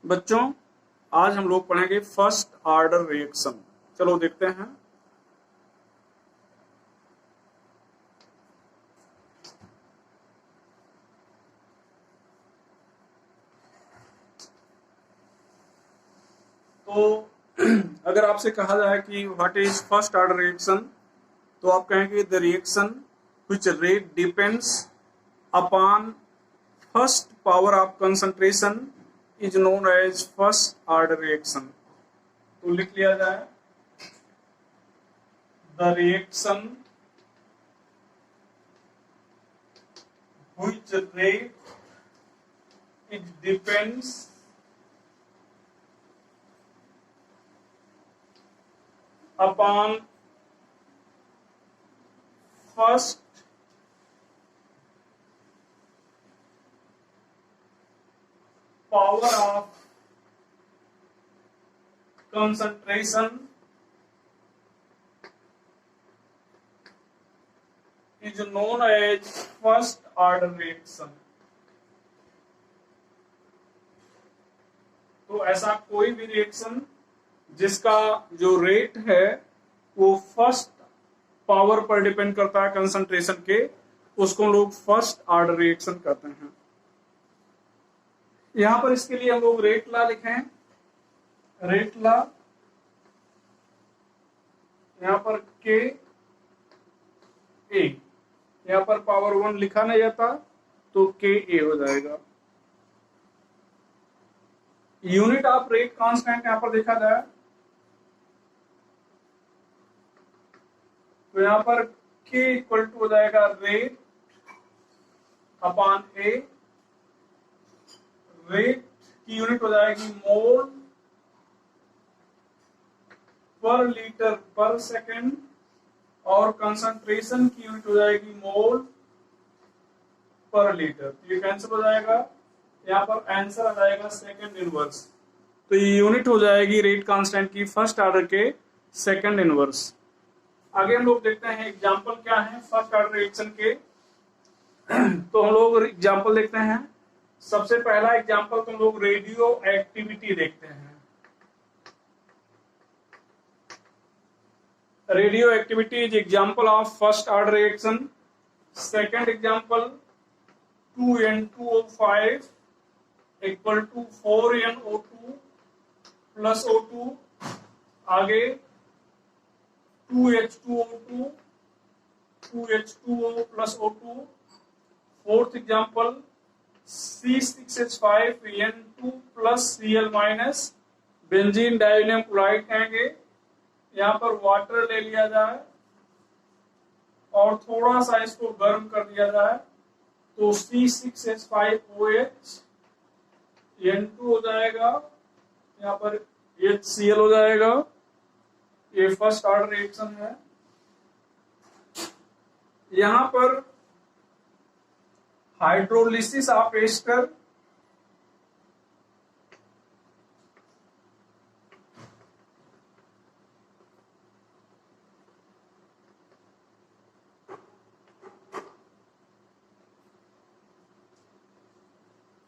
बच्चों, आज हम लोग पढ़ेंगे फर्स्ट ऑर्डर रिएक्शन। चलो देखते हैं। तो अगर आपसे कहा जाए कि what is first order reaction, तो आप कहेंगे the reaction which rate depends upon first power of concentration is known as first order reaction. तो लिख लिया जाए, the reaction which rate it depends upon first power of concentration is known as first order reaction। तो ऐसा कोई भी reaction जिसका जो रेट है वो फर्स्ट पावर पर डिपेंड करता है कंसंट्रेशन के, उसको लोग फर्स्ट ऑर्डर रिएक्शन कहते हैं। यहां पर इसके लिए हम लोग रेट लॉ लिखें। रेट लॉ, यहां पर के ए, यहां पर पावर 1 लिखा नहीं जाता तो के ए हो जाएगा। यूनिट ऑफ रेट कांस्टेंट यहां पर देखा जाए तो यहां पर k इक्वल टू हो जाएगा रेट अपॉन ए। रेट की यूनिट हो जाएगी मोल पर लीटर पर सेकेंड, और कंसंट्रेशन की यूनिट हो जाएगी मोल पर लीटर। ये कैंसिल हो जाएगा, यहाँ पर आंसर आ जाएगा सेकंड इनवर्स। तो ये यूनिट हो जाएगी रेट कांस्टेंट की फर्स्ट ऑर्डर के सेकंड इनवर्स। आगे हम लोग देखते हैं एग्जांपल क्या है फर्स्ट ऑर्डर रिएक्शन के। तो हम लोग एग्जांपल देखते हैं। सबसे पहला एग्जांपल तो हम लोग रेडियो एक्टिविटी देखते हैं। Radio activity is example of first order reaction. Second example 2N2O5 equal to 4NO2 plus O2। आगे 2H2O2 2H2O plus O2। Fourth example C6H5N2 plus Cl minus, benzene diazonium chloride कहेंगे। यहाँ पर water ले लिया जाए और थोड़ा सा इसको गर्म कर दिया जाए तो C6H5OH N2 हो जाएगा, यहाँ पर HCl हो जाएगा। ये फर्स्ट ऑर्डर रिएक्शन है। यहां पर hydrolysis of ester,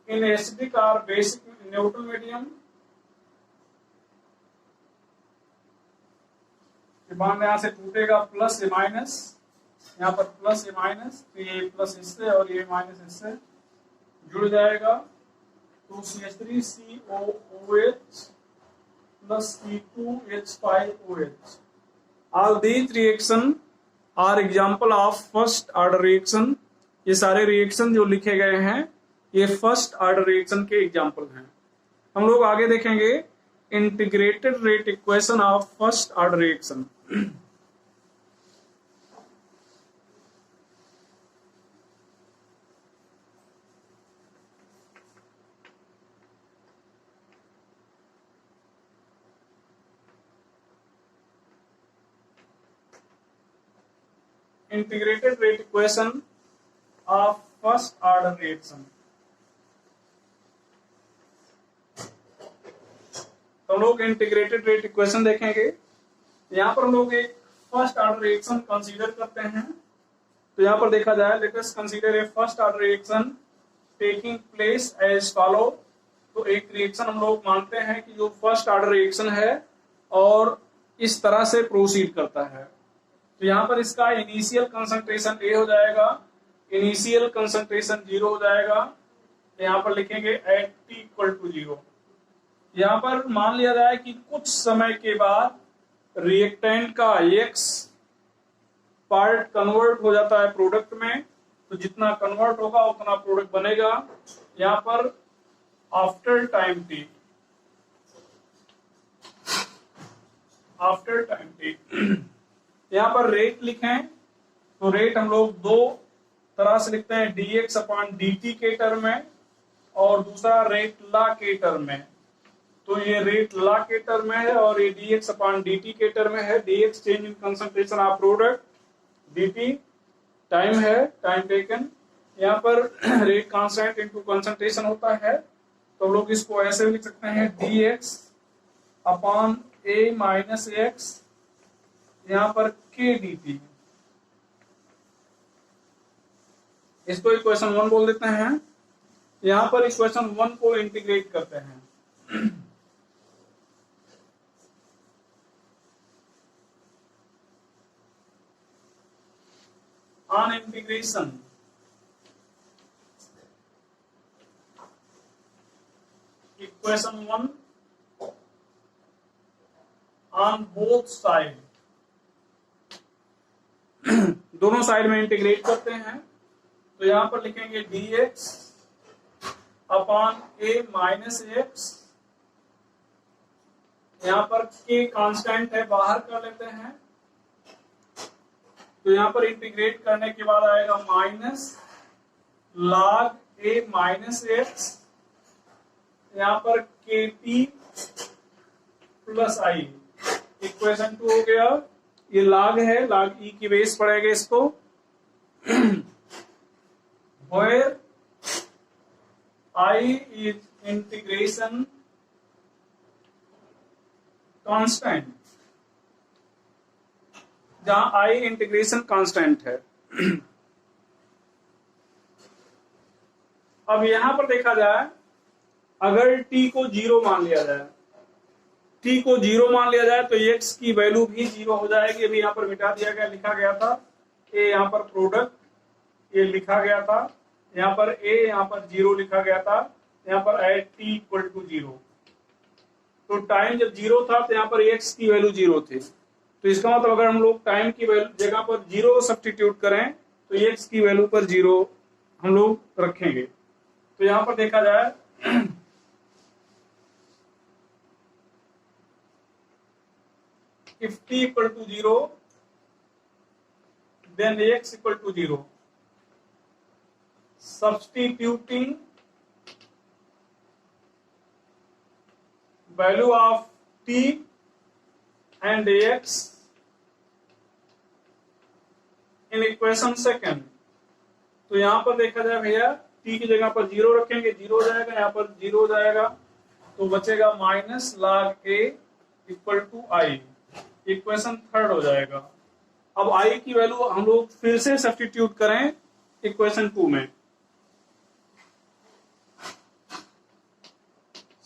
in acidic और बेसिक न्यूट्रल मीडियम। बांड यहां से टूटेगा प्लस ए माइनस, यहाँ पर प्लस ए माइनस, तो ये प्लस इससे और ये माइनस इससे जुड़ जाएगा तो CH3COOH plus C2H5OH। All these reaction are example of first order reaction. ये सारे रिएक्शन जो लिखे गए हैं ये फर्स्ट ऑर्डर रिएक्शन के एग्जांपल हैं। हम लोग आगे देखेंगे integrated rate equation of first order reaction. Integrated rate equation of first order reaction. तो हम लोग इंटीग्रेटेड रेट इक्वेशन देखेंगे। यहाँ पर हम लोग एक फर्स्ट ऑर्डर रिएक्शन कंसीडर करते हैं। तो यहाँ पर देखा जाए, let us consider a first order reaction taking place as follow. तो एक रिएक्शन हम लोग मानते हैं कि जो फर्स्ट ऑर्डर रिएक्शन है और इस तरह से प्रोसीड करता है। तो यहाँ पर इसका इनिशियल कंसंट्रेशन ए हो जाएगा, इनिशियल कंसंट्रेशन 0 हो जाएगा। यहाँ पर लिखेंगे एट टी इक्वल टू 0। यहाँ पर मान लिया जाए कि कुछ समय के बाद रिएक्टेंट का एक्स पार्ट कन्वर्ट हो जाता है प्रोडक्ट में, तो जितना कन्वर्ट होगा उतना प्रोडक्ट बनेगा। यहाँ पर after time T, after time T यहाँ पर रेट लिखें तो रेट हम लोग दो तरह से लिखते हैं, dx अपॉन dt के टर्म में और दूसरा रेट ला के टर्म में। तो ये रेट ला के टर्म में है और ये dx अपॉन dt के टर्म में है। dx change in concentration of product, dt time है, टाइम टेकन। यहाँ पर रेट कांस्टेंट इनटू कंसंट्रेशन होता है, तो हम लोग इसको ऐसे भी लिख सकते हैं dx upon a minus x, यहाँ पर k dt। इसको इक्वेशन 1 बोल देते हैं। यहाँ पर इक्वेशन 1 को इंटीग्रेट करते हैं। On integration equation 1 on both side, दोनों साइड में इंटीग्रेट करते हैं। तो यहां पर लिखेंगे dx upon a minus x, यहां पर k कांस्टेंट है, बाहर कर लेते हैं। तो यहां पर इंटीग्रेट करने के बाद आएगा minus log a minus x, यहां पर kt प्लस i, इक्वेशन 2 हो गया। ये log है, log e की बेस पड़ेगा इसको। where I is integration constant, जहां I इंटीग्रेशन कांस्टेंट है। अब यहां पर देखा जाए, अगर t को 0 मान लिया जाए, t को 0 मान लिया जाए तो x की वैल्यू भी 0 हो जाएगी। अभी यहाँ पर मिटा दिया गया, लिखा गया था a, यहाँ पर प्रोडक्ट ये लिखा गया था, यहाँ पर a, यहाँ पर 0 लिखा गया था, यहाँ पर एट t इक्वल टू 0। तो टाइम जब 0 था तो यहाँ पर x की वैल्यू 0 थी। तो इसका मतलब अगर हम लोग टाइम की जगह पर 0 सब्स्टिट्यूट करें तो x की वैल्यू पर 0 हम लोग रखेंगे। तो यहाँ पर देखा जाए if t equal to 0 then x equal to 0, substituting value of t and x in equation second। तो यहां पर देखा जाए भैया, t की जगह पर 0 रखेंगे, 0 हो जाएगा, यहाँ पर 0 हो जाएगा, तो बचेगा minus log a equal to I, equation 3 हो जाएगा। अब i की वैल्यू हम लोग फिर से सब्स्टिट्यूट करें इक्वेशन 2 में,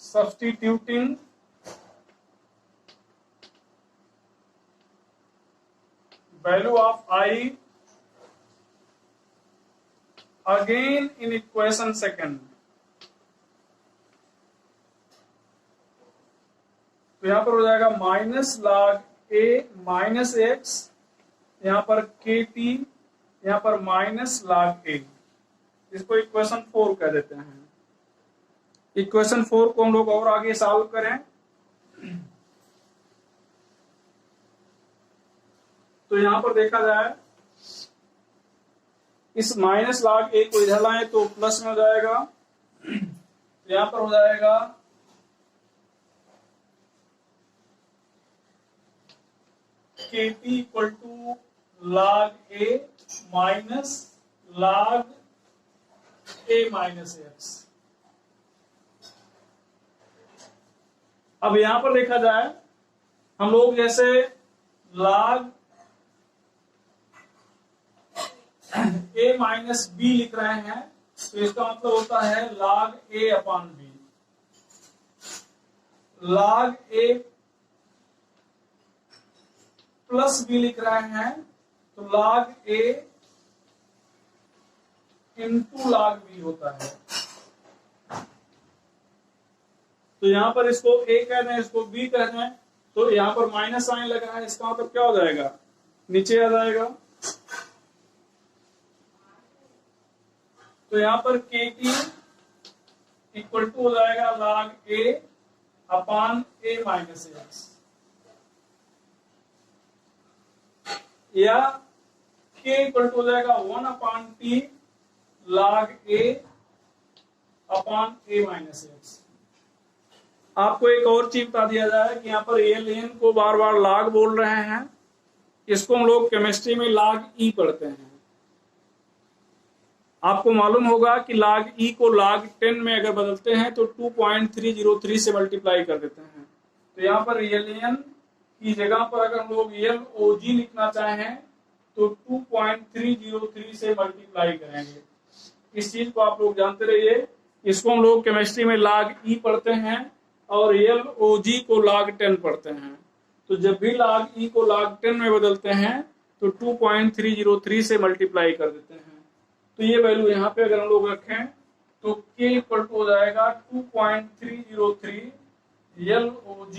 substituting value of i again in equation second. तो यहां पर हो जाएगा minus log a minus x, यहाँ पर kt, यहाँ पर माइनस log a। इसको इक्वेशन 4 कह देते हैं। इक्वेशन 4 को हम लोग और आगे सॉल्व करें तो यहां पर देखा जाए, इस माइनस log a को इधर लाएं तो प्लस में हो जाएगा। यहां पर हो जाएगा kt equal to log a minus log a minus x. अब यहां पर देखा जाए, हम लोग जैसे log a माइनस बी लिख रहे हैं, तो इसका मतलब होता है log a upon B. log a plus B लिख रहे हैं तो log a into log b होता है। तो यहां पर इसको a कह दें, इसको b कह दें, तो यहां पर माइनस साइन लगा है, इसका मतलब क्या हो जाएगा, नीचे आ जाएगा। तो यहां पर kt इक्वल टू हो जाएगा log a upon a minus x, या k इक्वल टू हो जाएगा 1 अपान t log a upon a minus x. आपको एक और चीज बता दिया जाए कि यहाँ पर एन को बार बार log बोल रहे हैं, इसको हम लोग केमिस्ट्री में log e पढ़ते हैं। आपको मालूम होगा कि log e को log 10 में अगर बदलते हैं तो 2.303 से मल्टीप्लाई कर देते हैं। तो यहाँ पर एन की जगह पर अगर हम लोग LOG लिखना चाहें तो 2.303 से मल्टीप्लाई करेंगे। इस चीज को आप लोग जानते रहिए, इसको हम लोग केमिस्ट्री में log e पढ़ते हैं और LOG को log 10 पढ़ते हैं। तो जब भी log e को log 10 में बदलते हैं तो 2.303 से मल्टीप्लाई कर देते हैं। तो ये वैल्यू यहाँ पे अगर हम लोग रखें तो k इक्वल टू हो जाएगा 2.303 LOG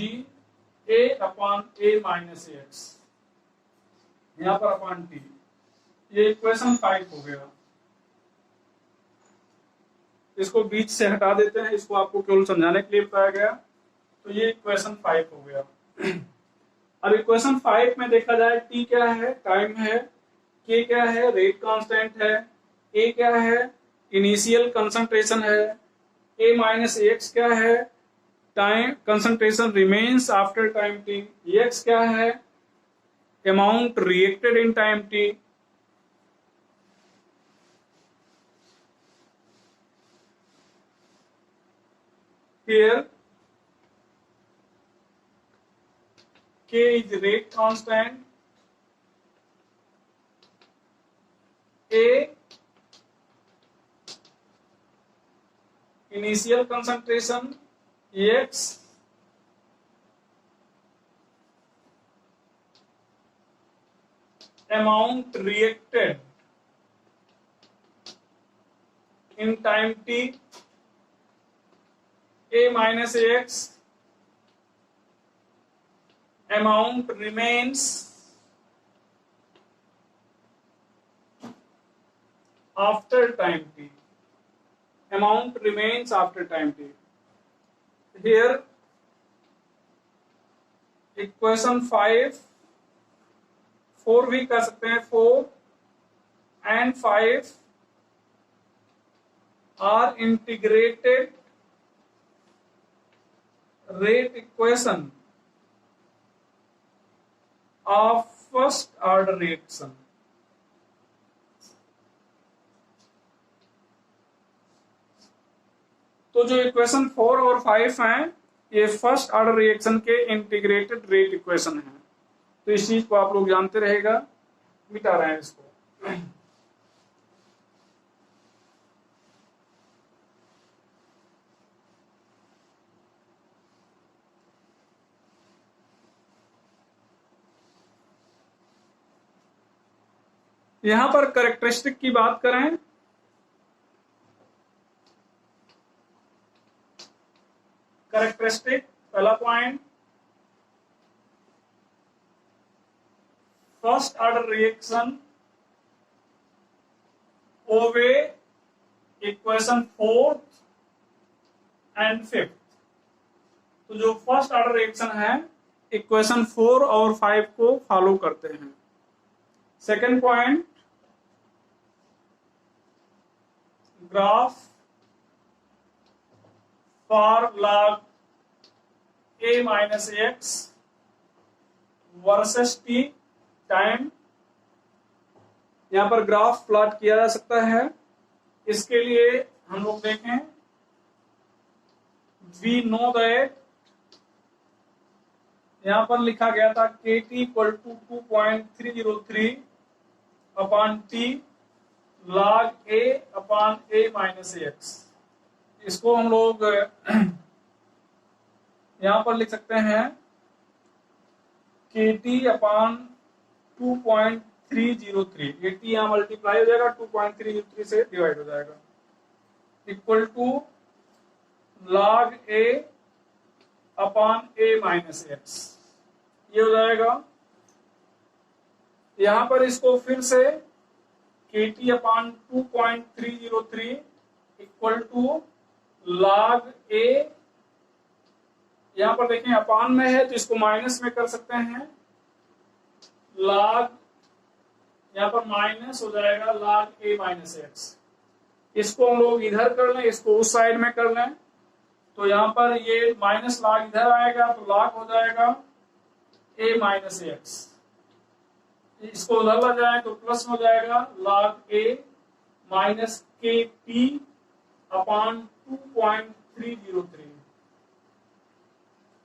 a upon a minus x, यहाँ पर अपान t। ये इक्वेशन 5 हो गया। इसको बीच से हटा देते हैं, इसको आपको केवल समझाने के लिए बताया गया। तो ये इक्वेशन 5 हो गया। अब इक्वेशन 5 में देखा जाए t क्या है, टाइम है, k क्या है, रेट कांस्टेंट है, a क्या है, इनिशियल कंसंट्रेशन है, a माइनस एक्स क्या है, time concentration remains after time t, x क्या है, amount reacted in time t, here k is rate constant, a initial concentration, x amount reacted in time t, a minus x amount remains after time t, amount remains after time t। Here equation 5 4 भी कर सकते हैं, 4 and 5 are integrated rate equation of first order reaction। तो जो equation 4 और 5 हैं ये first order reaction के इंटीग्रेटेड रेट इक्वेशन है। तो इस चीज को आप लोग जानते रहेगा, मिटा रहे हैं इसको। यहां पर कैरेक्टरिस्टिक की बात करें, कैरेक्टरिस्टिक पहला point, first order reaction obey equation 4th and 5th। तो जो फर्स्ट ऑर्डर रिएक्शन है इक्वेशन 4 और 5 को फॉलो करते हैं। Second point, graph for log a minus x versus t time, यहां पर ग्राफ प्लॉट किया जा सकता है। इसके लिए हम लोग देखें, वी नो दैट यहां पर लिखा गया था kt equal to 2.303 upon t log a upon a minus X. इसको हम लोग यहां पर लिख सकते हैं KT अपान 2.303, ये T यहाँ मल्टीप्लाई हो जाएगा 2.303 से डिवाइड हो जाएगा, equal to log A upon A minus X, ये हो जाएगा। यहां पर इसको फिर से KT upon 2.303 equal to log A, यहां पर देखें अपान में है तो इसको माइनस में कर सकते हैं, log यहां पर माइनस हो जाएगा log A माइनस एक्स, इसको हम लोग इधर कर लें, इसको उस साइड में कर लें, तो यहां पर ये माइनस log इधर आएगा तो log हो जाएगा A माइनस एक्स, इसको उधर ला जाए तो प्लस हो जाएगा log A minus KT upon 2.303।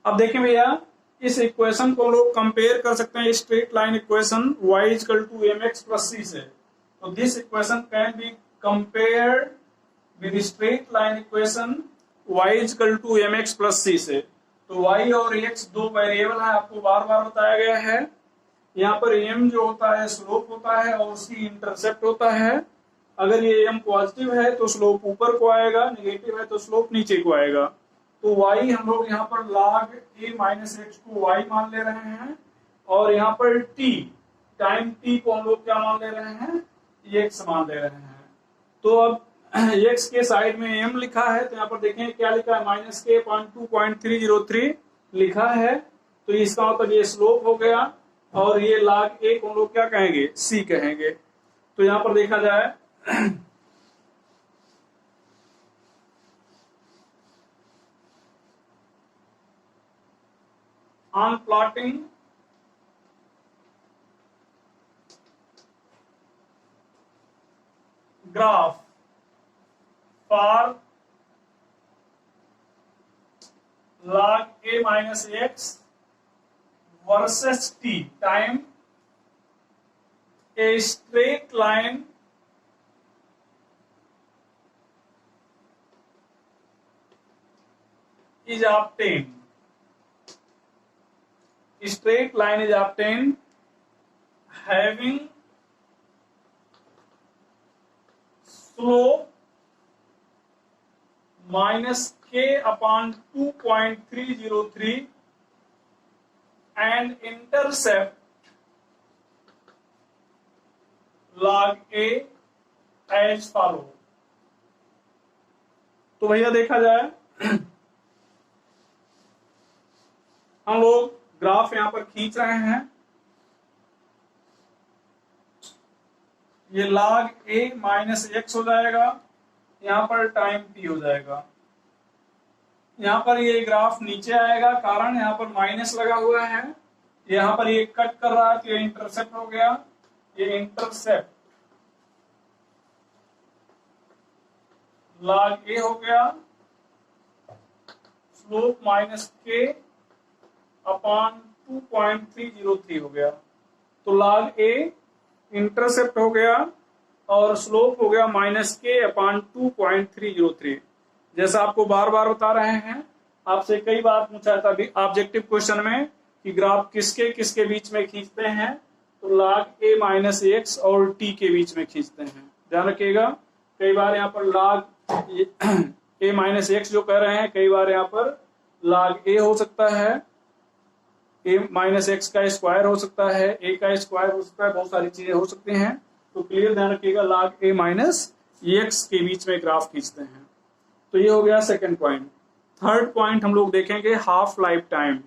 अब देखें भैया, इस इक्वेशन को लोग कंपेयर कर सकते हैं straight line equation y equal to mx plus c से, तो this equation can be compared with straight line equation y equal to mx plus c से। तो y और x दो वेरिएबल है, आपको बार बार बताया गया है। यहाँ पर m जो होता है स्लोप होता है और c इंटरसेप्ट होता है। अगर ये m पॉजिटिव है तो स्लोप ऊपर को आएगा, नेगेटिव है तो स्लोप नीचे को आएगा। तो y हम लोग यहाँ पर log a माइनस एक्स को y मान ले रहे हैं, और यहाँ पर t टाइम t को हम लोग क्या मान ले रहे हैं, x मान ले रहे हैं। तो अब x के साइड में m लिखा है, तो यहाँ पर देखें क्या लिखा है, माइनस के अपॉन 2.303 लिखा है, तो इसका मतलब ये स्लोप हो गया, और ये log a को हम लोग क्या कहेंगे, c कहेंगे। तो यहाँ पर देखा जाए on plotting graph for log a minus x versus t time, a straight line is obtained. Straight line is obtained having slope minus k upon 2.303 and intercept log a as follow। तो भैया देखा जाए, हम लोग graph यहां पर खींच रहे हैं, ये log a माइनस एक्स हो जाएगा, यहां पर टाइम t हो जाएगा। यहां पर ये ग्राफ नीचे आएगा, कारण यहां पर माइनस लगा हुआ है, यहां पर ये कट कर रहा है तो ये इंटरसेप्ट हो गया, ये इंटरसेप्ट log a हो गया, स्लोप माइनस के अपॉन 2.303 हो गया। तो log a इंटरसेप्ट हो गया और स्लोप हो गया माइनस के अपॉन 2.303। जैसा आपको बार बार बता रहे हैं, आपसे कई बार पूछा था ऑब्जेक्टिव क्वेश्चन में कि ग्राफ किसके किसके बीच में खींचते हैं, तो log a माइनस एक्स और t के बीच में खींचते हैं। ध्यान रखिएगा, कई बार यहाँ पर log a माइनस एक्स जो कह रहे हैं, कई बार यहाँ पर log a हो सकता है, a माइनस एक्स का स्क्वायर हो सकता है, a का स्क्वायर हो सकता है, बहुत सारी चीजें हो सकती हैं। तो क्लियर ध्यान रखिएगा, log a माइनस एक्स के बीच में ग्राफ खींचते हैं। तो ये हो गया सेकंड पॉइंट। थर्ड पॉइंट हम लोग देखेंगे हाफ लाइफ टाइम।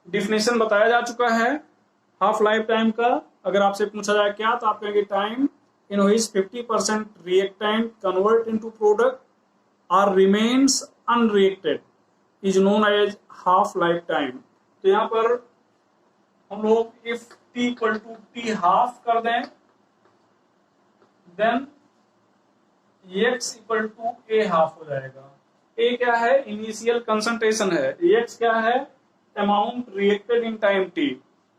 डिफिनेशन बताया जा चुका है हाफ लाइफ टाइम का। अगर आपसे पूछा जाए क्या, तो आप कहेंगे time in which 50% reactant convert into product or remains unreacted is known as half life time। तो यहाँ पर हम लोग if t equal to t half कर दें, then x equal to a half हो जाएगा। ए क्या है, इनिशियल कंसंट्रेशन है, एक्स क्या है, amount reacted in time T.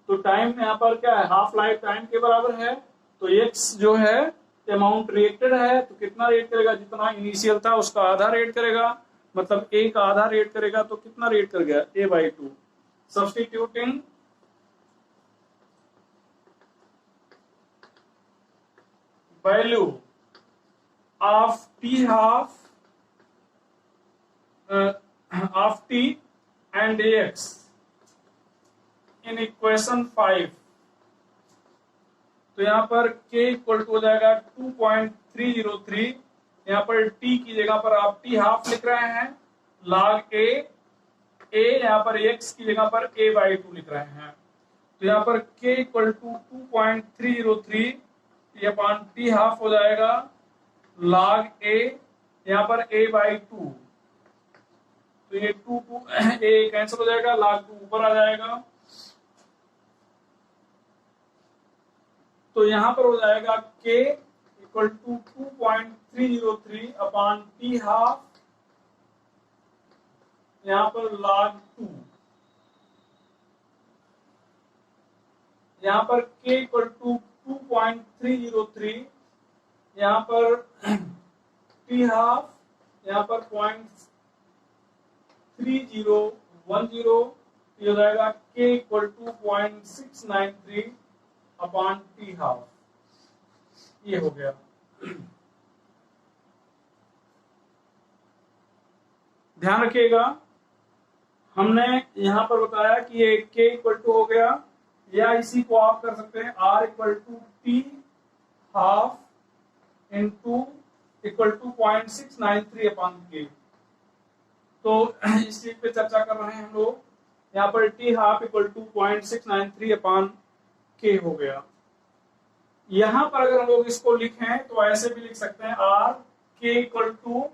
तो टाइम यहाँ पर क्या है, हाफ लाइफ टाइम के बराबर है। तो एक्स जो है अमाउंट रिएक्टेड है, तो कितना रेट करेगा, जितना इनिशियल था उसका आधा रेट करेगा, मतलब ए का आधा रेट करेगा, तो कितना रेट कर गया, A/2। Substituting value of T half of T and x in equation 5, तो यहाँ पर k इक्वल टू हो जाएगा 2.303। यहाँ पर t की जगह पर आप टी हाफ लिख रहे हैं, log a, यहाँ पर x की जगह पर A/2 लिख रहे हैं। तो यहाँ पर k इक्वल टू 2.303 ये अपॉन टी हाफ हो जाएगा log a, यहाँ पर A/2। तो ये 2 a कैंसिल हो जाएगा, log 2 ऊपर आ जाएगा। तो यहां पर हो जाएगा k equal to 2.303 upon T half, यहां पर log 2। यहां पर k इक्वल टू 2.303, यहां पर टी हाफ, यहां पर 0.3010, ये हो जाएगा k equal to 0.693 upon T half, ये हो गया। ध्यान रखिएगा, हमने यहां पर बताया कि ये k इक्वल टू हो गया, या इसी को आप कर सकते हैं r equal to T half into equal to 0.693 upon k। तो इस चीज पे चर्चा कर रहे हैं हम लोग। यहाँ पर T half equal to 0.693 upon k हो गया। यहां पर अगर हम लोग इसको लिखें तो ऐसे भी लिख सकते हैं, r k इक्वल टू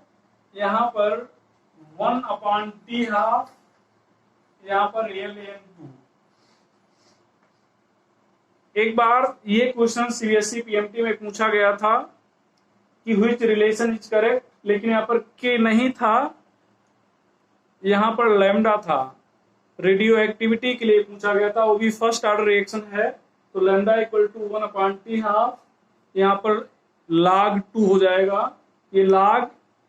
यहाँ पर 1 अपॉन टी हाफ, यहाँ पर LN2। एक बार ये क्वेश्चन CBSE PMT में पूछा गया था कि व्हिच रिलेशन इज करेक्ट, लेकिन यहाँ पर k नहीं था, यहाँ पर लैम्डा था। रेडियो एक्टिविटी के लिए पूछा गया था, वो भी फर्स्ट ऑर्डर रिएक्शन है। तो lambda equal to 1 upon T half, यहाँ पर log 2 हो जाएगा। ये log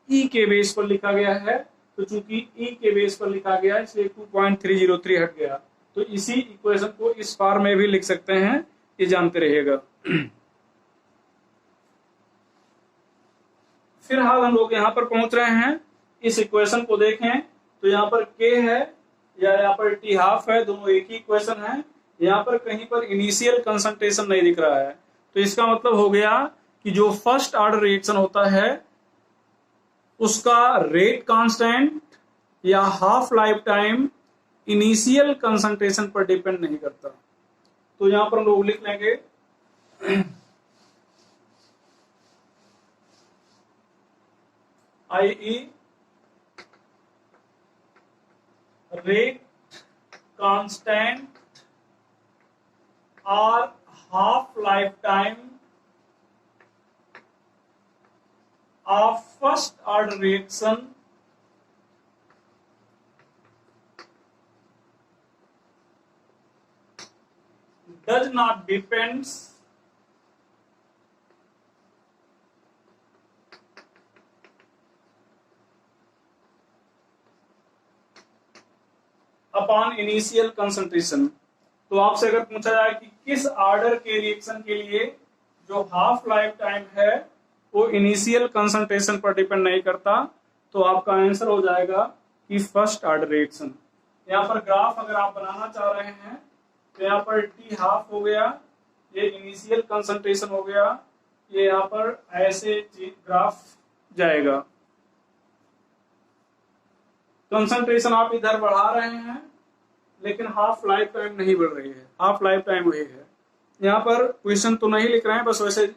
e के बेस पर लिखा गया है, तो चूंकि e के बेस पर लिखा गया है इसलिए 2.303 हट गया। तो इसी इक्वेशन को इस फॉर्म में भी लिख सकते हैं, ये जानते रहिएगा। फिर हाल हम लोग यहाँ पर पहुंच रहे हैं, इस इक्वेशन को देखें तो यहाँ पर k है या यहाँ पर टी हाफ है, दोनों एक ही इक्वेशन है। यहाँ पर कहीं पर इनिशियल कंसंट्रेशन नहीं दिख रहा है, तो इसका मतलब हो गया कि जो फर्स्ट ऑर्डर रिएक्शन होता है उसका रेट कांस्टेंट या half life time initial concentration पर डिपेंड नहीं करता। तो यहां पर हम लोग लिख लेंगे i.e. rate constant or half lifetime of first order reaction does not depends upon initial concentration. तो आपसे अगर पूछा जाए कि किस ऑर्डर के रिएक्शन के लिए जो हाफ लाइफ टाइम है वो इनिशियल कंसंट्रेशन पर डिपेंड नहीं करता, तो आपका आंसर हो जाएगा कि फर्स्ट ऑर्डर रिएक्शन। यहाँ पर ग्राफ अगर आप बनाना चाह रहे हैं तो यहाँ पर टी हाफ हो गया, ये इनिशियल कंसंट्रेशन हो गया, ये यहाँ पर ऐसे ग्राफ जाएगा। कंसंट्रेशन आप इधर बढ़ा रहे हैं लेकिन हाफ लाइफ टाइम नहीं बढ़ रही है, हाफ लाइफ टाइम वही है। यहाँ पर क्वेश्चन तो नहीं लिख रहे हैं, बस वैसे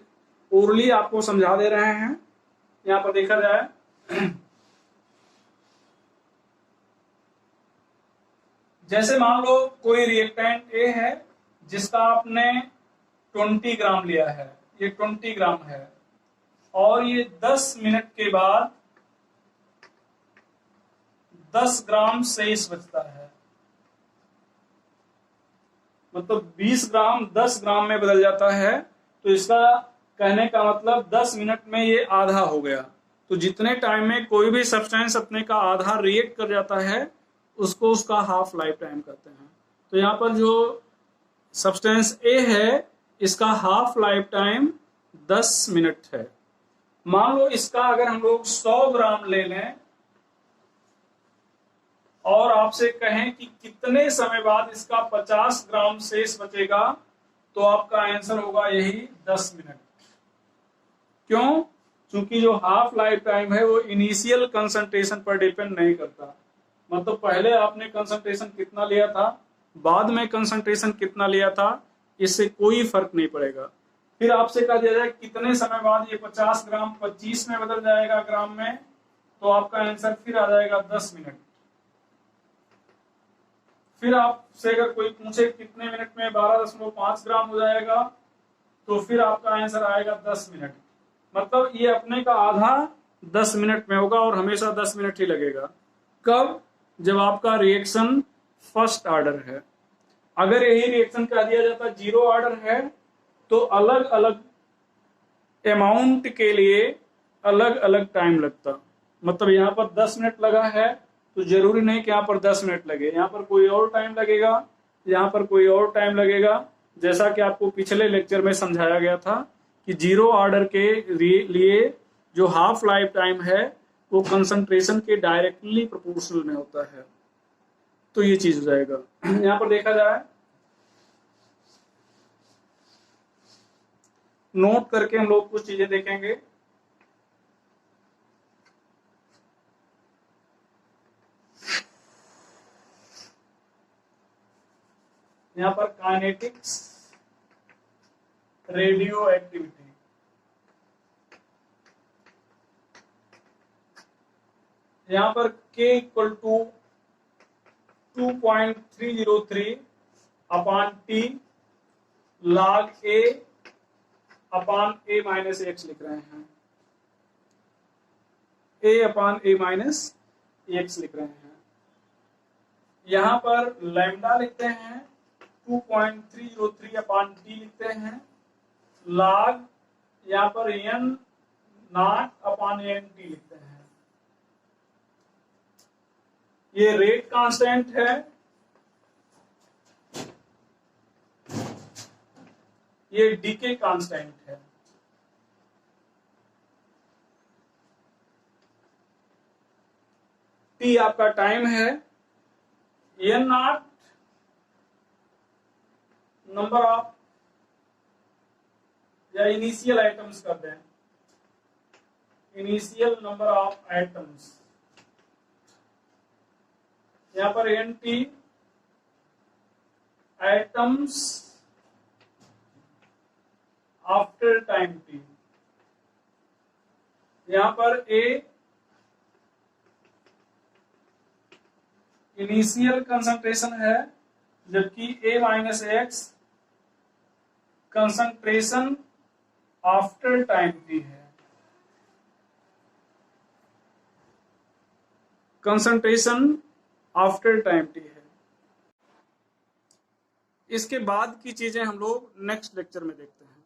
ओरली आपको समझा दे रहे हैं। यहाँ पर देखा जाए जैसे मान लो कोई रिएक्टेंट ए है जिसका आपने 20 ग्राम लिया है, ये 20 ग्राम है, और ये 10 मिनट के बाद 10 ग्राम शेष बचता है, मतलब 20 ग्राम 10 ग्राम में बदल जाता है। तो इसका कहने का मतलब 10 मिनट में ये आधा हो गया। तो जितने टाइम में कोई भी सब्सटेंस अपने का आधा रिएक्ट कर जाता है उसको उसका हाफ लाइफ टाइम कहते हैं। तो यहाँ पर जो सब्सटेंस ए है इसका हाफ लाइफ टाइम 10 मिनट है। मान लो इसका अगर हम लोग 100 ग्राम ले लें और आपसे कहें कि कितने समय बाद इसका 50 ग्राम शेष बचेगा, तो आपका आंसर होगा यही 10 मिनट। क्यों? क्योंकि जो हाफ लाइफ टाइम है वो इनिशियल कंसंट्रेशन पर डिपेंड नहीं करता। मतलब पहले आपने कंसंट्रेशन कितना लिया था, बाद में कंसंट्रेशन कितना लिया था, इससे कोई फर्क नहीं पड़ेगा। फिर आपसे कहा जाए कितने समय बाद ये 50 ग्राम 25 में बदल जाएगा ग्राम में, तो आपका आंसर फिर आ जाएगा 10 मिनट। फिर आपसे अगर कोई पूछे कितने मिनट में 12.5 ग्राम हो जाएगा, तो फिर आपका आंसर आएगा 10 मिनट। मतलब ये अपने का आधा 10 मिनट में होगा और हमेशा 10 मिनट ही लगेगा। कब? जब आपका रिएक्शन फर्स्ट ऑर्डर है। अगर यही रिएक्शन कह दिया जाता 0 ऑर्डर है, तो अलग अलग अमाउंट के लिए अलग अलग टाइम लगता। मतलब यहाँ पर 10 मिनट लगा है तो जरूरी नहीं कि यहाँ पर 10 मिनट लगे, यहाँ पर कोई और टाइम लगेगा, यहाँ पर कोई और टाइम लगेगा। जैसा कि आपको पिछले लेक्चर में समझाया गया था कि 0 ऑर्डर के लिए जो हाफ लाइफ टाइम है वो कंसंट्रेशन के डायरेक्टली प्रोपोर्शनल में होता है। तो ये चीज हो जाएगा। यहाँ पर देखा जाए, नोट करके हम लोग कुछ चीजें देखेंगे। यहाँ पर काइनेटिक्स, रेडियो एक्टिविटी, यहाँ पर K equal to 2.303 upon T log A upon A minus X लिख रहे हैं। A upon A minus X लिख रहे हैं। यहाँ पर लैम्डा लिखते हैं, 2.303 अपॉन T लिखते हैं, log यहाँ पर n नॉट अपॉन nt लिखते हैं। ये रेट कांस्टेंट है, ये डीके कांस्टेंट है। टी आपका टाइम है, एन नॉट नंबर ऑफ या इनिशियल आइटम्स कर दें, इनिशियल नंबर ऑफ आइटम्स। यहाँ पर N T items after time T. यहाँ पर ए इनिशियल कंसंट्रेशन है, जबकि A minus x concentration after time T है। कंसंट्रेशन आफ्टर टाइम टी है। इसके बाद की चीजें हम लोग नेक्स्ट लेक्चर में देखते हैं।